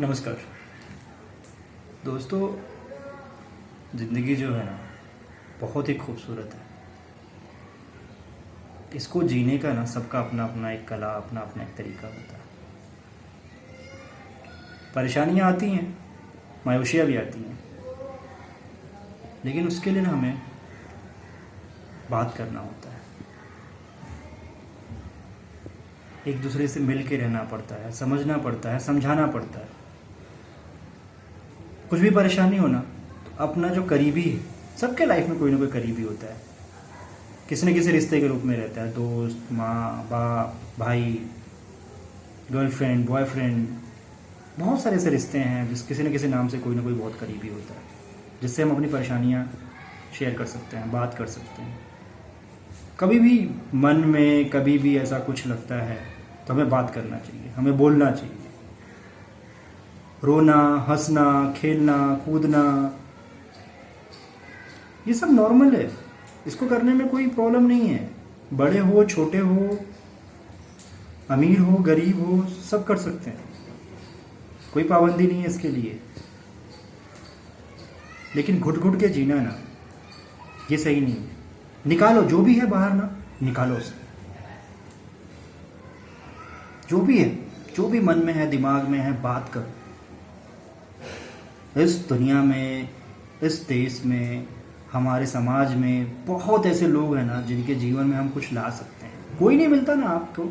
नमस्कार दोस्तों। ज़िंदगी जो है ना बहुत ही खूबसूरत है। इसको जीने का ना सबका अपना अपना एक कला, अपना अपना एक तरीका होता है। परेशानियां आती हैं, मायूसियाँ भी आती हैं, लेकिन उसके लिए ना हमें बात करना होता है। एक दूसरे से मिल के रहना पड़ता है, समझना पड़ता है, समझाना पड़ता है। कुछ भी परेशानी हो ना तो अपना जो करीबी है, सबके लाइफ में कोई ना कोई करीबी होता है, किसी न किसी रिश्ते के रूप में रहता है। दोस्त, माँ बाप, भाई, गर्लफ्रेंड, बॉयफ्रेंड, बहुत सारे ऐसे रिश्ते हैं जिस किसी न किसी नाम से कोई ना कोई बहुत करीबी होता है, जिससे हम अपनी परेशानियाँ शेयर कर सकते हैं, बात कर सकते हैं। कभी भी मन में कभी भी ऐसा कुछ लगता है तो हमें बात करना चाहिए, हमें बोलना चाहिए। रोना, हंसना, खेलना, कूदना, ये सब नॉर्मल है। इसको करने में कोई प्रॉब्लम नहीं है। बड़े हो, छोटे हो, अमीर हो, गरीब हो, सब कर सकते हैं, कोई पाबंदी नहीं है इसके लिए। लेकिन घुट घुट के जीना ना, ये सही नहीं है। निकालो जो भी है बाहर ना, निकालो उसे। जो भी है, जो भी मन में है, दिमाग में है, बात करो। इस दुनिया में, इस देश में, हमारे समाज में बहुत ऐसे लोग हैं ना जिनके जीवन में हम कुछ ला सकते हैं। कोई नहीं मिलता ना आपको,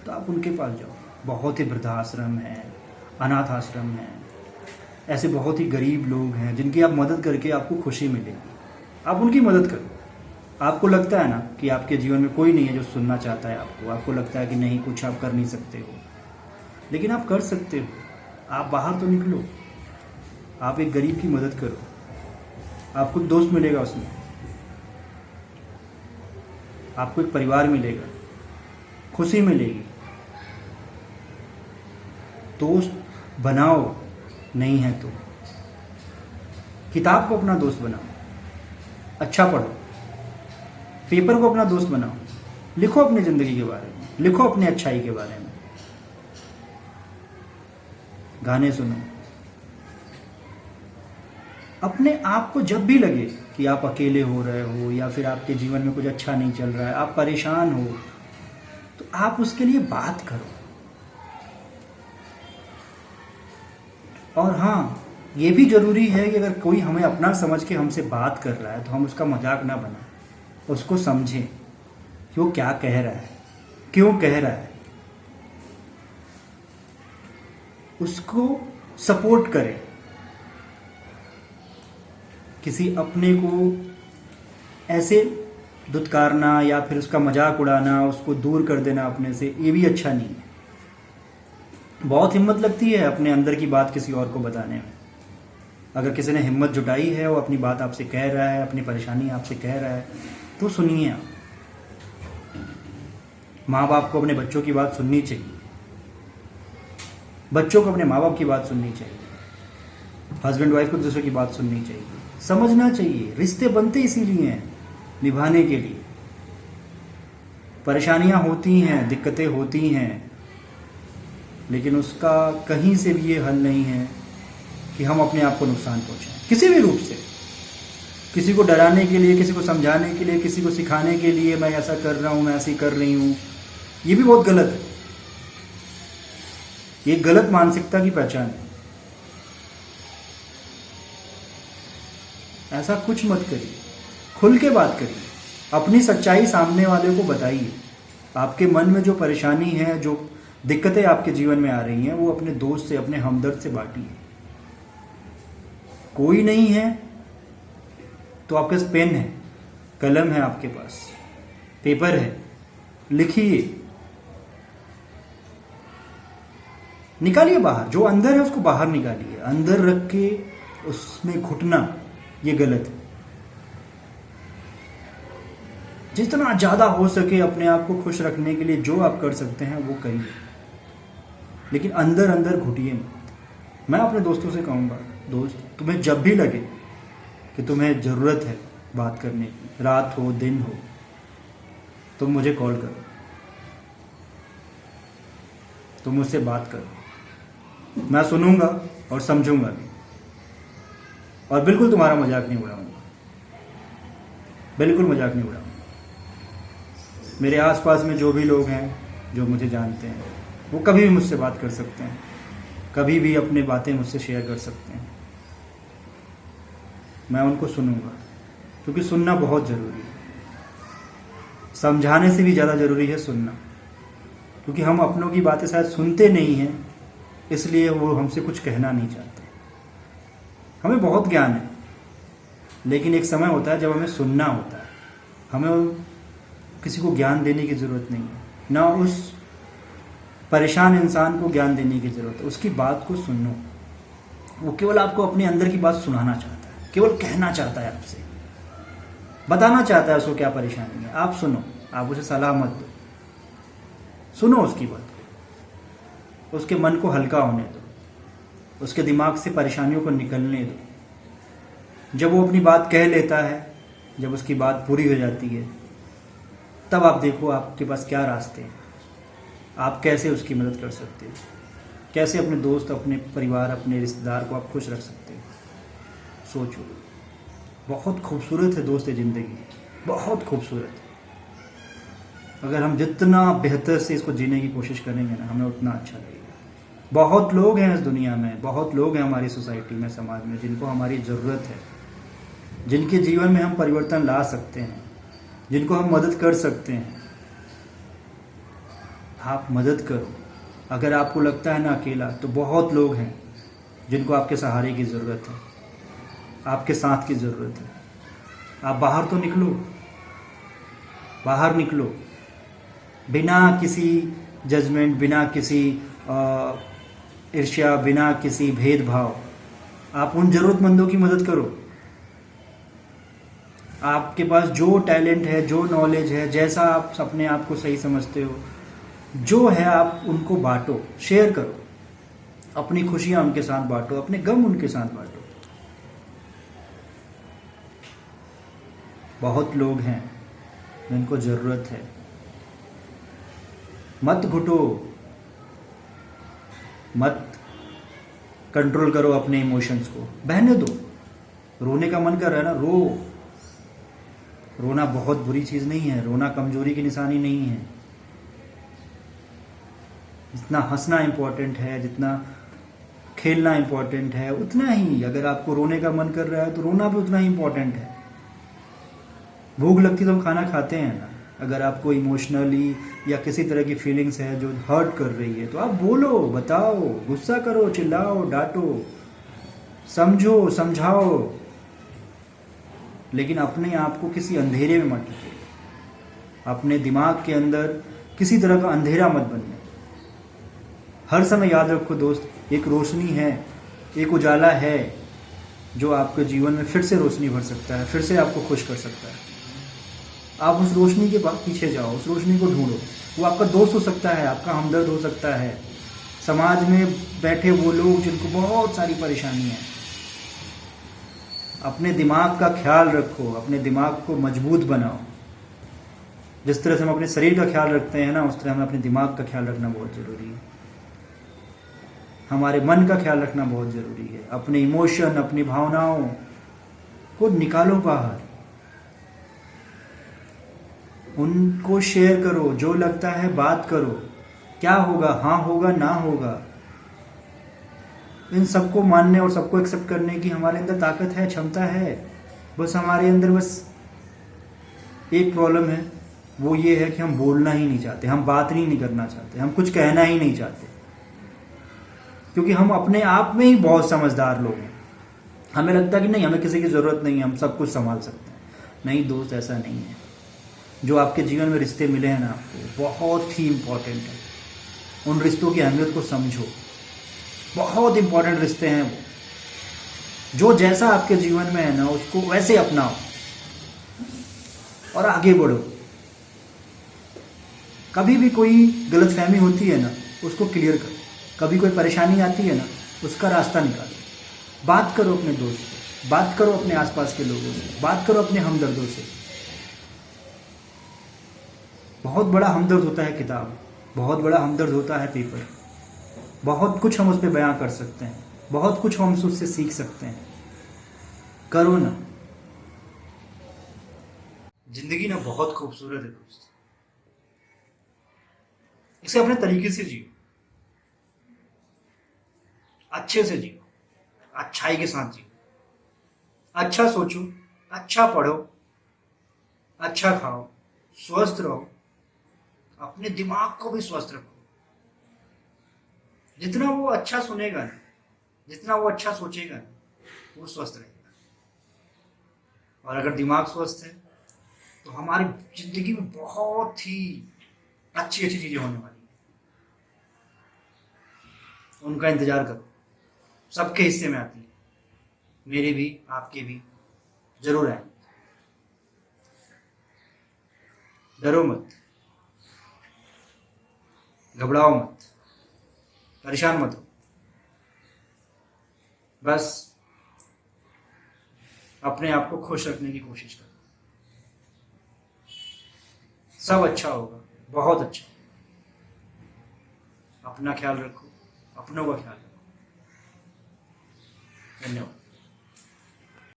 तो आप उनके पास जाओ। बहुत ही वृद्धाश्रम है, अनाथ आश्रम है, ऐसे बहुत ही गरीब लोग हैं जिनकी आप मदद करके आपको खुशी मिलेगी। आप उनकी मदद करो। आपको लगता है ना कि आपके जीवन में कोई नहीं है जो सुनना चाहता है आपको लगता है कि नहीं, कुछ आप कर नहीं सकते हो, लेकिन आप कर सकते हो। आप बाहर तो निकलो, आप एक गरीब की मदद करो, आपको एक दोस्त मिलेगा उसमें, आपको एक परिवार मिलेगा, खुशी मिलेगी। दोस्त बनाओ, नहीं है तो किताब को अपना दोस्त बनाओ, अच्छा पढ़ो, पेपर को अपना दोस्त बनाओ, लिखो अपनी ज़िंदगी के बारे में, लिखो अपनी अच्छाई के बारे में, गाने सुनो। अपने आप को जब भी लगे कि आप अकेले हो रहे हो या फिर आपके जीवन में कुछ अच्छा नहीं चल रहा है, आप परेशान हो, तो आप उसके लिए बात करो। और हाँ, ये भी ज़रूरी है कि अगर कोई हमें अपना समझ के हमसे बात कर रहा है तो हम उसका मजाक ना बनाएं, उसको समझें कि वो क्या कह रहा है, क्यों कह रहा है, उसको सपोर्ट करें। किसी अपने को ऐसे दुत्कारना या फिर उसका मजाक उड़ाना, उसको दूर कर देना अपने से, ये भी अच्छा नहीं है। बहुत हिम्मत लगती है अपने अंदर की बात किसी और को बताने में। अगर किसी ने हिम्मत जुटाई है, वो अपनी बात आपसे कह रहा है, अपनी परेशानी आपसे कह रहा है, तो सुनिए आप। माँ बाप को अपने बच्चों की बात सुननी चाहिए, बच्चों को अपने माँ बाप की बात सुननी चाहिए, हस्बैंड वाइफ को दूसरों की बात सुननी चाहिए, समझना चाहिए। रिश्ते बनते इसीलिए हैं, निभाने के लिए। परेशानियां होती हैं, दिक्कतें होती हैं, लेकिन उसका कहीं से भी ये हल नहीं है कि हम अपने आप को नुकसान पहुंचाएं किसी भी रूप से। किसी को डराने के लिए, किसी को समझाने के लिए, किसी को सिखाने के लिए मैं ऐसा कर रहा हूँ, मैं ऐसी कर रही हूँ, ये भी बहुत गलत है। ये गलत मानसिकता की पहचान है। ऐसा कुछ मत करिए, खुल के बात करिए, अपनी सच्चाई सामने वाले को बताइए। आपके मन में जो परेशानी है, जो दिक्कतें आपके जीवन में आ रही हैं, वो अपने दोस्त से, अपने हमदर्द से बांटिए। कोई नहीं है तो आपके पास पेन है, कलम है, आपके पास पेपर है, लिखिए, निकालिए बाहर। जो अंदर है उसको बाहर निकालिए। अंदर रख के उसमें घुटना, ये गलत है। जितना ज़्यादा हो सके अपने आप को खुश रखने के लिए जो आप कर सकते हैं वो करिए, लेकिन अंदर अंदर घुटिए मत। मैं अपने दोस्तों से कहूँगा, दोस्त, तुम्हें जब भी लगे कि तुम्हें ज़रूरत है बात करने की, रात हो, दिन हो, तुम मुझे कॉल करो, तुम मुझसे बात करो, मैं सुनूंगा। और समझूंगा भी, और बिल्कुल तुम्हारा मजाक नहीं उड़ाऊंगा, बिल्कुल मजाक नहीं उड़ाऊंगा। मेरे आसपास में जो भी लोग हैं जो मुझे जानते हैं वो कभी भी मुझसे बात कर सकते हैं, कभी भी अपनी बातें मुझसे शेयर कर सकते हैं। मैं उनको सुनूंगा, क्योंकि सुनना बहुत ज़रूरी है। समझाने से भी ज़्यादा ज़रूरी है सुनना, क्योंकि हम अपनों की बातें शायद सुनते नहीं हैं, इसलिए वो हमसे कुछ कहना नहीं चाहते। हमें बहुत ज्ञान है, लेकिन एक समय होता है जब हमें सुनना होता है। हमें किसी को ज्ञान देने की ज़रूरत नहीं है, ना उस परेशान इंसान को ज्ञान देने की ज़रूरत है। उसकी बात को सुनो, वो केवल आपको अपने अंदर की बात सुनाना चाहता है, केवल कहना चाहता है आपसे, बताना चाहता है उसको क्या परेशानी है। आप सुनो, आप उसे सलाह मत दो, सुनो उसकी बात, उसके मन को हल्का होने दो, उसके दिमाग से परेशानियों को निकलने दो। जब वो अपनी बात कह लेता है, जब उसकी बात पूरी हो जाती है, तब आप देखो आपके पास क्या रास्ते हैं, आप कैसे उसकी मदद कर सकते हो, कैसे अपने दोस्त, अपने परिवार, अपने रिश्तेदार को आप खुश रख सकते हो। सोचो, बहुत खूबसूरत है दोस्त ज़िंदगी, बहुत खूबसूरत है। अगर हम जितना बेहतर से इसको जीने की कोशिश करेंगे ना, हमें उतना अच्छा लगेगा। बहुत लोग हैं इस दुनिया में, बहुत लोग हैं हमारी सोसाइटी में, समाज में, जिनको हमारी ज़रूरत है, जिनके जीवन में हम परिवर्तन ला सकते हैं, जिनको हम मदद कर सकते हैं। आप मदद करो। अगर आपको लगता है ना अकेला, तो बहुत लोग हैं जिनको आपके सहारे की ज़रूरत है, आपके साथ की ज़रूरत है। आप बाहर तो निकलो, बाहर निकलो, बिना किसी जजमेंट, बिना किसी ईर्ष्या, बिना किसी भेदभाव। आप उन ज़रूरतमंदों की मदद करो। आपके पास जो टैलेंट है, जो नॉलेज है, जैसा आप अपने आप को सही समझते हो, जो है आप उनको बांटो, शेयर करो। अपनी खुशियां उनके साथ बांटो, अपने गम उनके साथ बांटो। बहुत लोग हैं जिनको ज़रूरत है। मत घुटो, मत कंट्रोल करो अपने इमोशंस को, बहने दो। रोने का मन कर रहा है ना, रो। रोना बहुत बुरी चीज़ नहीं है, रोना कमजोरी की निशानी नहीं है। जितना हंसना इम्पोर्टेंट है, जितना खेलना इम्पोर्टेंट है, उतना ही अगर आपको रोने का मन कर रहा है तो रोना भी उतना ही इम्पोर्टेंट है। भूख लगती तो हम खाना खाते हैं ना। अगर आपको इमोशनली या किसी तरह की फीलिंग्स है जो हर्ट कर रही है, तो आप बोलो, बताओ, गुस्सा करो, चिल्लाओ, डांटो, समझो, समझाओ, लेकिन अपने आप को किसी अंधेरे में मत रखो। अपने दिमाग के अंदर किसी तरह का अंधेरा मत बनने। हर समय याद रखो दोस्त, एक रोशनी है, एक उजाला है जो आपके जीवन में फिर से रोशनी भर सकता है, फिर से आपको खुश कर सकता है। आप उस रोशनी के पीछे जाओ, उस रोशनी को ढूंढो। वो आपका दोस्त हो सकता है, आपका हमदर्द हो सकता है, समाज में बैठे वो लोग जिनको बहुत सारी परेशानी है। अपने दिमाग का ख्याल रखो, अपने दिमाग को मजबूत बनाओ। जिस तरह से हम अपने शरीर का ख्याल रखते हैं ना, उस तरह हमें अपने दिमाग का ख्याल रखना बहुत ज़रूरी है। हमारे मन का ख्याल रखना बहुत ज़रूरी है। अपने इमोशन, अपनी भावनाओं को निकालो बाहर, उनको शेयर करो। जो लगता है बात करो, क्या होगा, हाँ होगा, ना होगा, इन सबको मानने और सबको एक्सेप्ट करने की हमारे अंदर ताकत है, क्षमता है। बस हमारे अंदर बस एक प्रॉब्लम है, वो ये है कि हम बोलना ही नहीं चाहते, हम बात नहीं करना चाहते, हम कुछ कहना ही नहीं चाहते, क्योंकि हम अपने आप में ही बहुत समझदार लोग हैं। हमें लगता है कि नहीं, हमें किसी की ज़रूरत नहीं है, हम सब कुछ संभाल सकते हैं। नहीं दोस्त, ऐसा नहीं है। जो आपके जीवन में रिश्ते मिले हैं ना आपको, बहुत ही इम्पोर्टेंट है। उन रिश्तों की अहमियत को समझो, बहुत इम्पोर्टेंट रिश्ते हैं वो। जो जैसा आपके जीवन में है ना, उसको वैसे अपनाओ और आगे बढ़ो। कभी भी कोई गलतफहमी होती है ना, उसको क्लियर करो। कभी कोई परेशानी आती है ना, उसका रास्ता निकालो। बात करो अपने दोस्त से, बात करो अपने आसपास के लोगों से, बात करो अपने हमदर्दों से। बहुत बड़ा हमदर्द होता है किताब, बहुत बड़ा हमदर्द होता है पेपर। बहुत कुछ हम उस पर बयां कर सकते हैं। बहुत कुछ हम उससे सीख सकते हैं। करो ना। जिंदगी ना बहुत खूबसूरत है दोस्त, इसे अपने तरीके से जियो, अच्छे से जियो, अच्छाई के साथ जियो, अच्छा सोचो, अच्छा पढ़ो, अच्छा खाओ, स्वस्थ रहो, अपने दिमाग को भी स्वस्थ रखो। जितना वो अच्छा सुनेगा ना, जितना वो अच्छा सोचेगा ना, वो स्वस्थ रहेगा। और अगर दिमाग स्वस्थ है तो हमारी जिंदगी में बहुत ही अच्छी अच्छी चीजें होने वाली हैं। उनका इंतजार करो, सबके हिस्से में आती है, मेरे भी आपके भी जरूर आएंगे। डरो मत, घबराओ मत, परेशान मत हो, बस अपने आप को खुश रखने की कोशिश करो। सब अच्छा होगा, बहुत अच्छा। अपना ख्याल रखो, अपनों का ख्याल रखो। धन्यवाद।